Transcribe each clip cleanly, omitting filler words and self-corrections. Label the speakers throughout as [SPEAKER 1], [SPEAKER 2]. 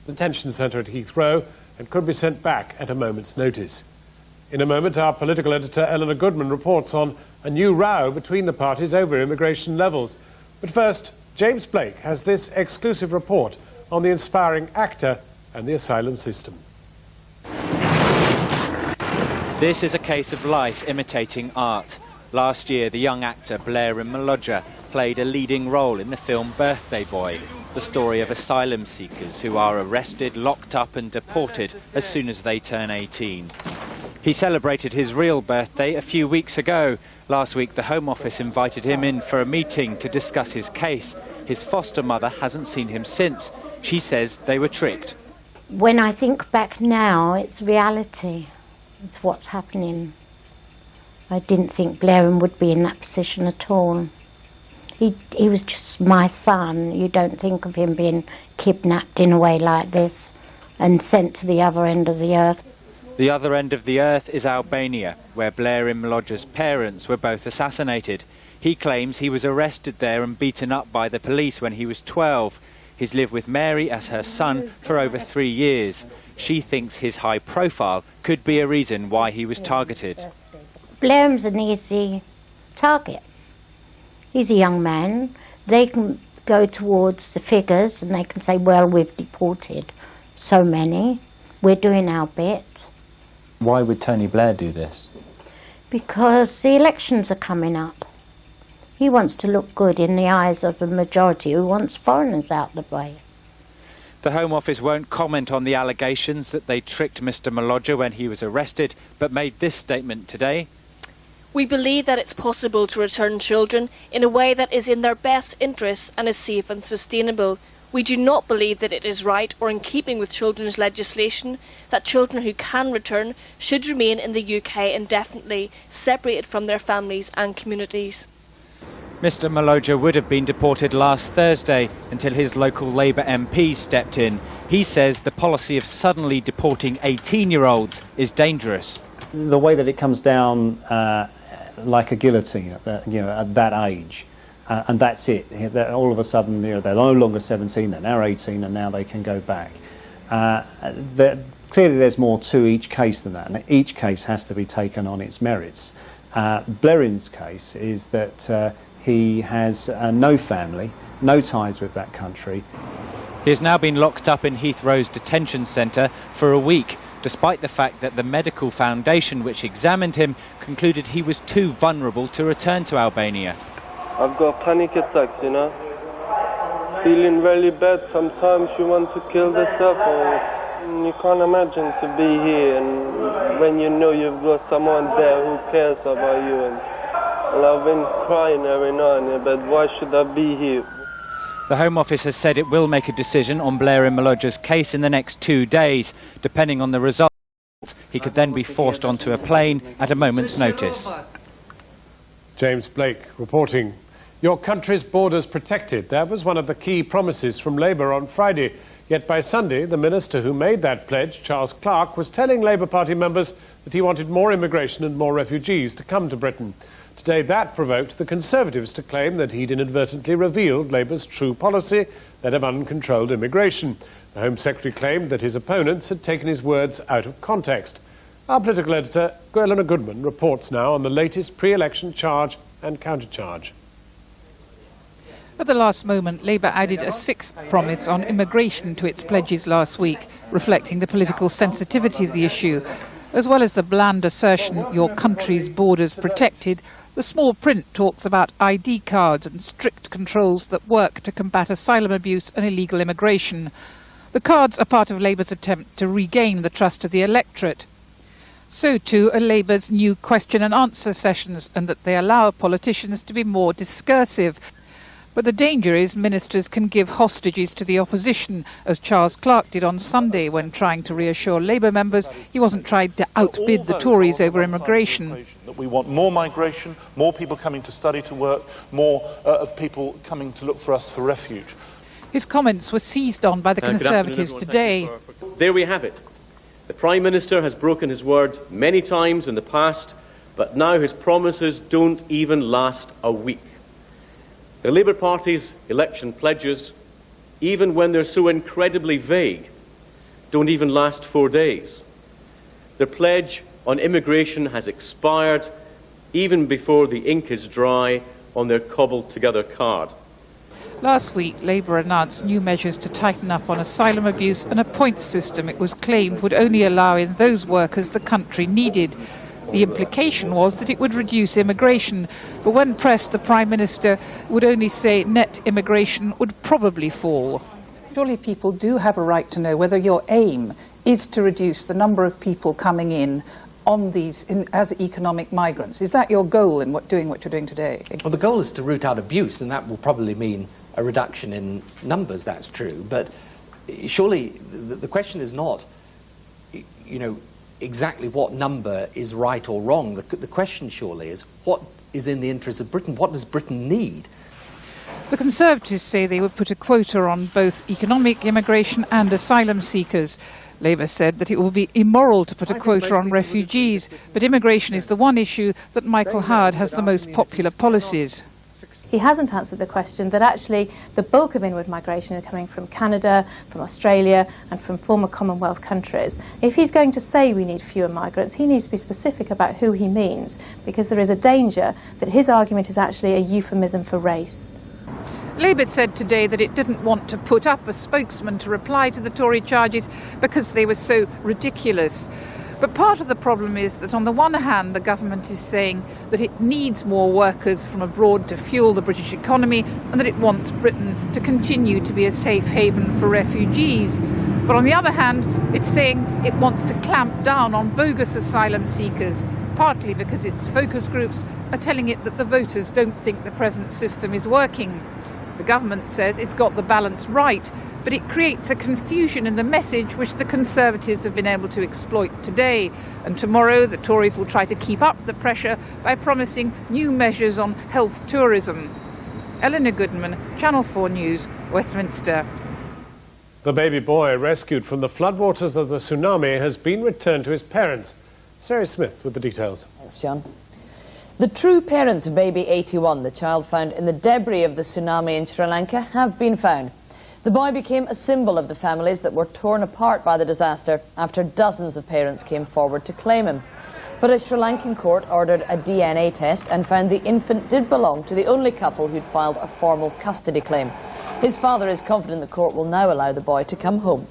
[SPEAKER 1] detention centre at Heathrow and could be sent back at a moment's notice. In a moment, our political editor Eleanor Goodman reports on a new row between the parties over immigration levels. But first, James Blake has this exclusive report on the inspiring actor and the asylum system.
[SPEAKER 2] This is a case of life imitating art. Last year, the young actor Blair Maloja played a leading role in the film Birthday Boy, the story of asylum seekers who are arrested, locked up and deported as soon as they turn 18. He celebrated his real birthday a few weeks ago. Last week, the Home Office invited him in for a meeting to discuss his case. His foster mother hasn't seen him since. She says they were tricked.
[SPEAKER 3] When I think back now, it's reality. It's what's happening. I didn't think Blair would be in that position at all. He was just my son. You don't think of him being kidnapped in a way like this and sent to the other end of the earth.
[SPEAKER 2] The other end of the earth is Albania, where Blair Maloja's parents were both assassinated. He claims he was arrested there and beaten up by the police when he was 12. He's lived with Mary as her son for over 3 years. She thinks his high profile could be a reason why he was targeted.
[SPEAKER 3] Blair's an easy target. He's a young man. They can go towards the figures and they can say, well, we've deported so many. We're doing our bit.
[SPEAKER 4] Why would Tony Blair do this?
[SPEAKER 3] Because the elections are coming up. He wants to look good in the eyes of the majority who wants foreigners out the way.
[SPEAKER 2] The Home Office won't comment on the allegations that they tricked Mr. Maloja when he was arrested, but made this statement today.
[SPEAKER 5] We believe that it's possible to return children in a way that is in their best interests and is safe and sustainable. We do not believe that it is right or in keeping with children's legislation that children who can return should remain in the UK indefinitely, separated from their families and communities.
[SPEAKER 2] Mr. Maloja would have been deported last Thursday until his local Labour MP stepped in. He says the policy of suddenly deporting 18-year-olds is dangerous.
[SPEAKER 4] The way that it comes down like a guillotine at that age, and that's it. All of a sudden, they're no longer 17, they're now 18, and now they can go back. Clearly, there's more to each case than that, and each case has to be taken on its merits. Blairin's case is that he has no family, no ties with that country.
[SPEAKER 2] He has now been locked up in Heathrow's detention centre for a week, despite the fact that the medical foundation which examined him concluded he was too vulnerable to return to Albania.
[SPEAKER 6] I've got panic attacks, you know. Feeling really bad. Sometimes you want to kill yourself, or you can't imagine to be here and when you know you've got someone there who cares about you. And I've been crying every night, but why should I be here?
[SPEAKER 2] The Home Office has said it will make a decision on Blair Maloja's case in the next 2 days. Depending on the result, he could then be forced onto a plane at a moment's notice.
[SPEAKER 1] James Blake reporting. Your country's borders protected. That was one of the key promises from Labour on Friday. Yet by Sunday, the minister who made that pledge, Charles Clarke, was telling Labour Party members that he wanted more immigration and more refugees to come to Britain. Today, that provoked the Conservatives to claim that he'd inadvertently revealed Labour's true policy, that of uncontrolled immigration. The Home Secretary claimed that his opponents had taken his words out of context. Our political editor, Eleanor Goodman, reports now on the latest pre-election charge and countercharge.
[SPEAKER 7] At the last moment, Labour added a sixth promise on immigration to its pledges last week, reflecting the political sensitivity of the issue. As well as the bland assertion, your country's borders protected, the small print talks about ID cards and strict controls that work to combat asylum abuse and illegal immigration. The cards are part of Labour's attempt to regain the trust of the electorate. So too are Labour's new question and answer sessions, and that they allow politicians to be more discursive. But the danger is ministers can give hostages to the opposition, as Charles Clarke did on Sunday when trying to reassure Labour members he wasn't trying to outbid the Tories over immigration.
[SPEAKER 8] That we want more migration, more people coming to study, to work, more of people coming to look for us for refuge.
[SPEAKER 7] His comments were seized on by the Conservatives today.
[SPEAKER 9] There we have it. The Prime Minister has broken his word many times in the past, but now his promises don't even last a week. The Labour Party's election pledges, even when they're so incredibly vague, don't even last 4 days. Their pledge on immigration has expired even before the ink is dry on their cobbled-together card.
[SPEAKER 7] Last week, Labour announced new measures to tighten up on asylum abuse and a points system it was claimed would only allow in those workers the country needed. The implication was that it would reduce immigration, but when pressed, the Prime Minister would only say net immigration would probably fall. Surely people do have a right to know whether your aim is to reduce the number of people coming in on these as economic migrants. Is that your goal in doing what you're doing today?
[SPEAKER 10] Well, the goal is to root out abuse, and that will probably mean a reduction in numbers, that's true. But surely the question is not, you know, exactly what number is right or wrong. The question surely is, what is in the interest of Britain? What does Britain need?
[SPEAKER 7] The Conservatives say they would put a quota on both economic immigration and asylum seekers. Labour said that it will be immoral to put a quota on refugees, but immigration is the one issue that Michael Howard has the most popular policies.
[SPEAKER 11] He hasn't answered the question that actually the bulk of inward migration is coming from Canada, from Australia and from former Commonwealth countries. If he's going to say we need fewer migrants, he needs to be specific about who he means, because there is a danger that his argument is actually a euphemism for race.
[SPEAKER 7] Labour said today that it didn't want to put up a spokesman to reply to the Tory charges because they were so ridiculous. But part of the problem is that on the one hand the government is saying that it needs more workers from abroad to fuel the British economy and that it wants Britain to continue to be a safe haven for refugees. But on the other hand, it's saying it wants to clamp down on bogus asylum seekers, partly because its focus groups are telling it that the voters don't think the present system is working. The government says it's got the balance right, but it creates a confusion in the message which the Conservatives have been able to exploit today. And tomorrow the Tories will try to keep up the pressure by promising new measures on health tourism. Eleanor Goodman, Channel 4 News, Westminster.
[SPEAKER 1] The baby boy rescued from the floodwaters of the tsunami has been returned to his parents. Sarah Smith with the details.
[SPEAKER 12] Thanks, John. The true parents of baby 81, the child found in the debris of the tsunami in Sri Lanka, have been found. The boy became a symbol of the families that were torn apart by the disaster after dozens of parents came forward to claim him. But a Sri Lankan court ordered a DNA test and found the infant did belong to the only couple who'd filed a formal custody claim. His father is confident the court will now allow the boy to come home.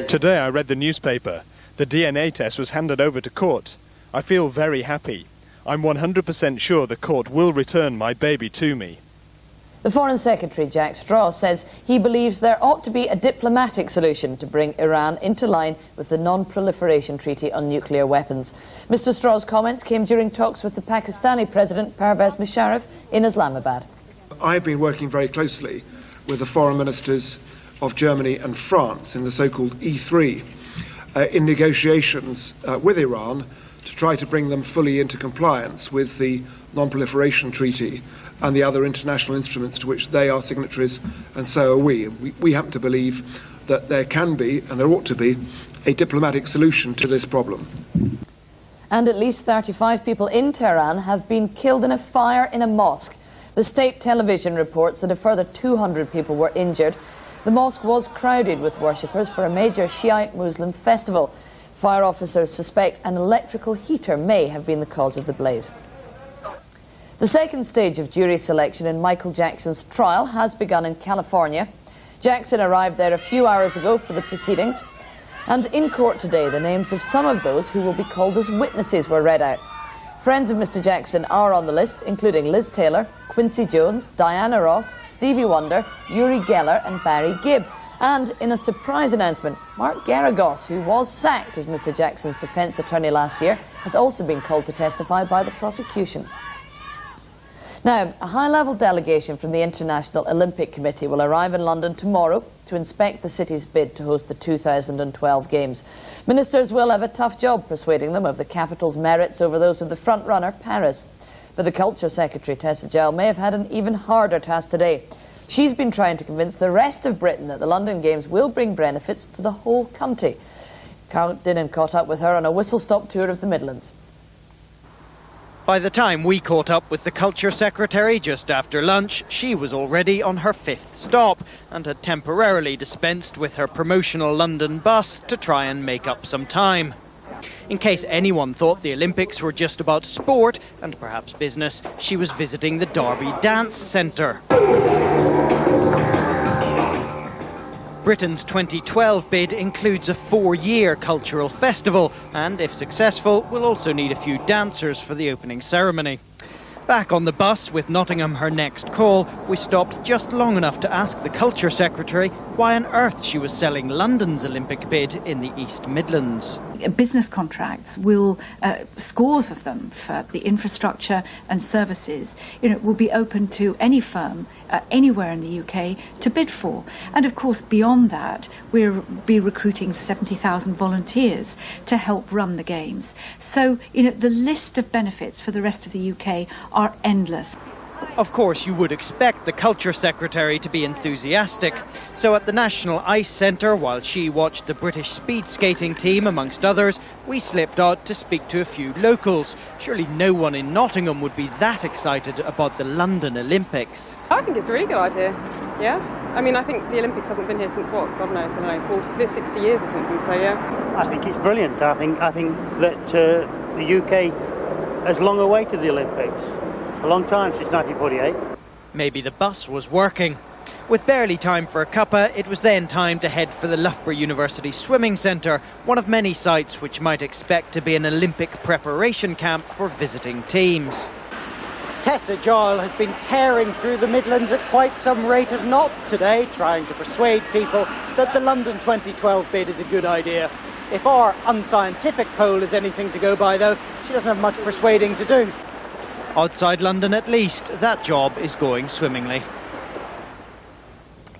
[SPEAKER 13] Today I read the newspaper. The DNA test was handed over to court. I feel very happy. I'm 100% sure the court will return my baby to me.
[SPEAKER 12] The Foreign Secretary, Jack Straw, says he believes there ought to be a diplomatic solution to bring Iran into line with the Non-Proliferation Treaty on nuclear weapons. Mr. Straw's comments came during talks with the Pakistani President, Pervez Musharraf, in Islamabad.
[SPEAKER 14] I've been working very closely with the foreign ministers of Germany and France in the so-called E3 in negotiations with Iran to try to bring them fully into compliance with the Non-Proliferation Treaty and the other international instruments to which they are signatories, and so are we. We happen to believe that there can be, and there ought to be, a diplomatic solution to this problem.
[SPEAKER 12] And at least 35 people in Tehran have been killed in a fire in a mosque. The state television reports that a further 200 people were injured. The mosque was crowded with worshippers for a major Shiite Muslim festival. Fire officers suspect an electrical heater may have been the cause of the blaze. The second stage of jury selection in Michael Jackson's trial has begun in California. Jackson arrived there a few hours ago for the proceedings. And in court today, the names of some of those who will be called as witnesses were read out. Friends of Mr. Jackson are on the list, including Liz Taylor, Quincy Jones, Diana Ross, Stevie Wonder, Uri Geller and Barry Gibb. And in a surprise announcement, Mark Garagos, who was sacked as Mr. Jackson's defence attorney last year, has also been called to testify by the prosecution. Now, a high-level delegation from the International Olympic Committee will arrive in London tomorrow to inspect the city's bid to host the 2012 Games. Ministers will have a tough job persuading them of the capital's merits over those of the front-runner, Paris. But the Culture Secretary, Tessa Jowell, may have had an even harder task today. She's been trying to convince the rest of Britain that the London Games will bring benefits to the whole country. Carl Dinnan caught up with her on a whistle-stop tour of the Midlands.
[SPEAKER 15] By the time we caught up with the Culture Secretary just after lunch, she was already on her 5th stop and had temporarily dispensed with her promotional London bus to try and make up some time. In case anyone thought the Olympics were just about sport and perhaps business, she was visiting the Derby Dance Centre. Britain's 2012 bid includes a 4-year cultural festival and, if successful, will also need a few dancers for the opening ceremony. Back on the bus with Nottingham her next call, we stopped just long enough to ask the Culture Secretary why on earth she was selling London's Olympic bid in the East Midlands.
[SPEAKER 16] Business contracts will, scores of them for the infrastructure and services, will be open to any firm anywhere in the UK to bid for. And of course, beyond that, we'll be recruiting 70,000 volunteers to help run the Games. So, the list of benefits for the rest of the UK are endless.
[SPEAKER 15] Of course, you would expect the Culture Secretary to be enthusiastic. So at the National Ice Centre, while she watched the British speed skating team, amongst others, we slipped out to speak to a few locals. Surely no one in Nottingham would be that excited about the London Olympics.
[SPEAKER 17] I think it's a really good idea, yeah. I mean, I think the Olympics hasn't been here since, what, God knows, I don't know, 40, 60 years or something, so yeah.
[SPEAKER 18] I think it's brilliant. I think that the UK has long awaited the Olympics. A long time, since 1948.
[SPEAKER 15] Maybe the bus was working. With barely time for a cuppa, it was then time to head for the Loughborough University Swimming Centre, one of many sites which might expect to be an Olympic preparation camp for visiting teams.
[SPEAKER 19] Tessa Giles has been tearing through the Midlands at quite some rate of knots today, trying to persuade people that the London 2012 bid is a good idea. If our unscientific poll is anything to go by, though, she doesn't have much persuading to do.
[SPEAKER 15] Outside London, at least, that job is going swimmingly.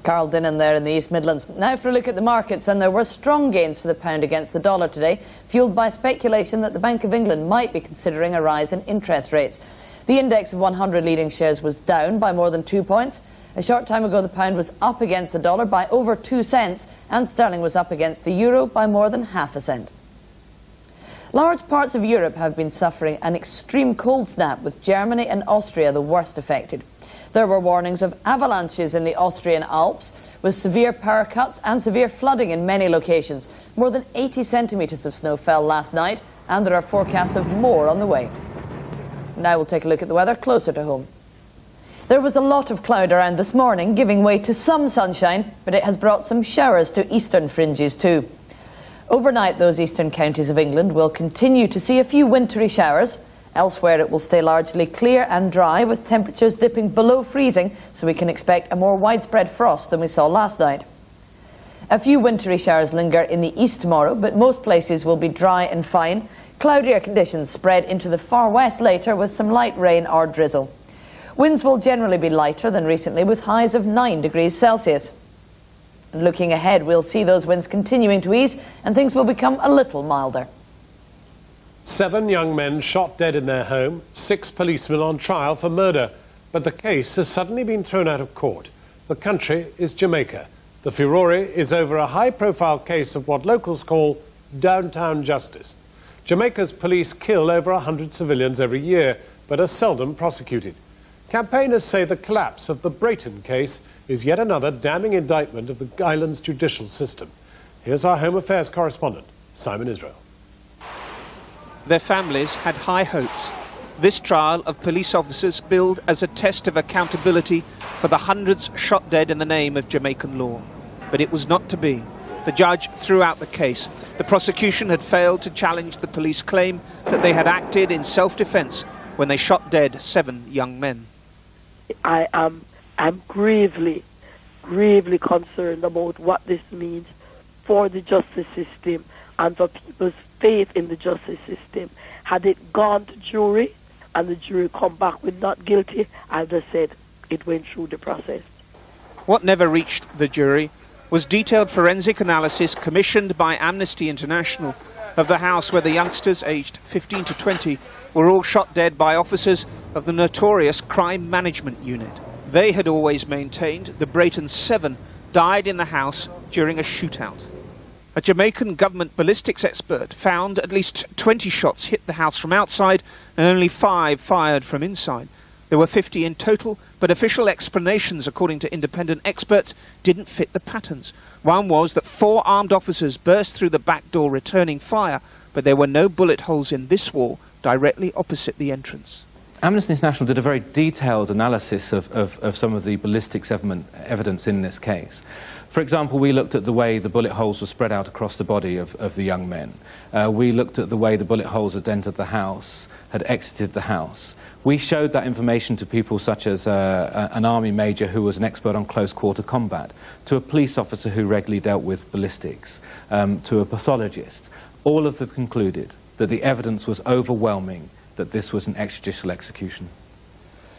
[SPEAKER 12] Carl Dinnan there in the East Midlands. Now for a look at the markets, and there were strong gains for the pound against the dollar today, fueled by speculation that the Bank of England might be considering a rise in interest rates. The index of 100 leading shares was down by more than 2 points. A short time ago, the pound was up against the dollar by over 2 cents, and sterling was up against the euro by more than half a cent. Large parts of Europe have been suffering an extreme cold snap, with Germany and Austria the worst affected. There were warnings of avalanches in the Austrian Alps, with severe power cuts and severe flooding in many locations. More than 80 centimetres of snow fell last night, and there are forecasts of more on the way. Now we'll take a look at the weather closer to home. There was a lot of cloud around this morning, giving way to some sunshine, but it has brought some showers to eastern fringes too. Overnight, those eastern counties of England will continue to see a few wintry showers. Elsewhere, it will stay largely clear and dry, with temperatures dipping below freezing, so we can expect a more widespread frost than we saw last night. A few wintry showers linger in the east tomorrow, but most places will be dry and fine. Cloudier conditions spread into the far west later, with some light rain or drizzle. Winds will generally be lighter than recently, with highs of 9 degrees Celsius. And looking ahead, we'll see those winds continuing to ease and things will become a little milder.
[SPEAKER 1] 7 young men shot dead in their home, 6 policemen on trial for murder. But the case has suddenly been thrown out of court. The country is Jamaica. The furore is over a high-profile case of what locals call downtown justice. Jamaica's police kill over 100 civilians every year, but are seldom prosecuted. Campaigners say the collapse of the Brayton case is yet another damning indictment of the island's judicial system. Here's our Home Affairs correspondent, Simon Israel.
[SPEAKER 20] Their families had high hopes. This trial of police officers billed as a test of accountability for the hundreds shot dead in the name of Jamaican law. But it was not to be. The judge threw out the case. The prosecution had failed to challenge the police claim that they had acted in self-defense when they shot dead 7 young men.
[SPEAKER 21] I'm gravely concerned about what this means for the justice system and for people's faith in the justice system. Had it gone to jury and the jury come back with not guilty, as I said, it went through the process.
[SPEAKER 20] What never reached the jury was detailed forensic analysis commissioned by Amnesty International of the house where the youngsters aged 15 to 20 were all shot dead by officers of the notorious Crime Management Unit. They had always maintained the Brayton 7 died in the house during a shootout. A Jamaican government ballistics expert found at least 20 shots hit the house from outside and only 5 fired from inside. There were 50 in total, but official explanations, according to independent experts, didn't fit the patterns. One was that 4 armed officers burst through the back door returning fire, but there were no bullet holes in this wall directly opposite the entrance.
[SPEAKER 3] Amnesty International did a very detailed analysis of some of the ballistics evidence in this case. For example, we looked at the way the bullet holes were spread out across the body of the young men. We looked at the way the bullet holes had entered the house, had exited the house. We showed that information to people such as an army major who was an expert on close-quarter combat, to a police officer who regularly dealt with ballistics, to a pathologist. All of them concluded that the evidence was overwhelming that this was an extrajudicial execution.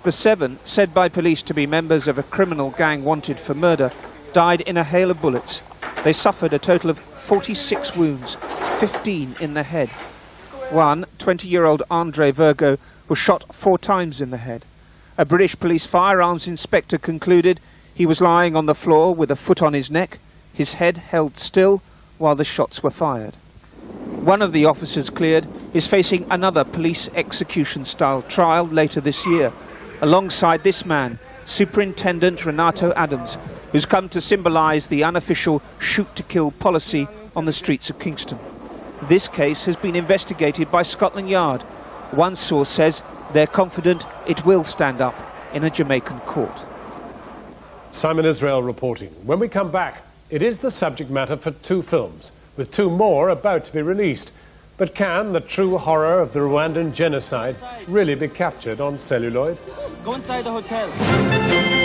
[SPEAKER 20] The 7, said by police to be members of a criminal gang wanted for murder, died in a hail of bullets. They suffered a total of 46 wounds, 15 in the head. One, 20-year-old Andre Virgo, was shot 4 times in the head. A British police firearms inspector concluded he was lying on the floor with a foot on his neck, his head held still while the shots were fired. One of the officers cleared is facing another police execution-style trial later this year, alongside this man, Superintendent Renato Adams, who's come to symbolise the unofficial shoot-to-kill policy on the streets of Kingston. This case has been investigated by Scotland Yard. One source says they're confident it will stand up in a Jamaican court.
[SPEAKER 1] Simon Israel reporting. When we come back, it is the subject matter for 2 films, with 2 more about to be released. But can the true horror of the Rwandan genocide really be captured on celluloid?
[SPEAKER 19] Go inside the hotel.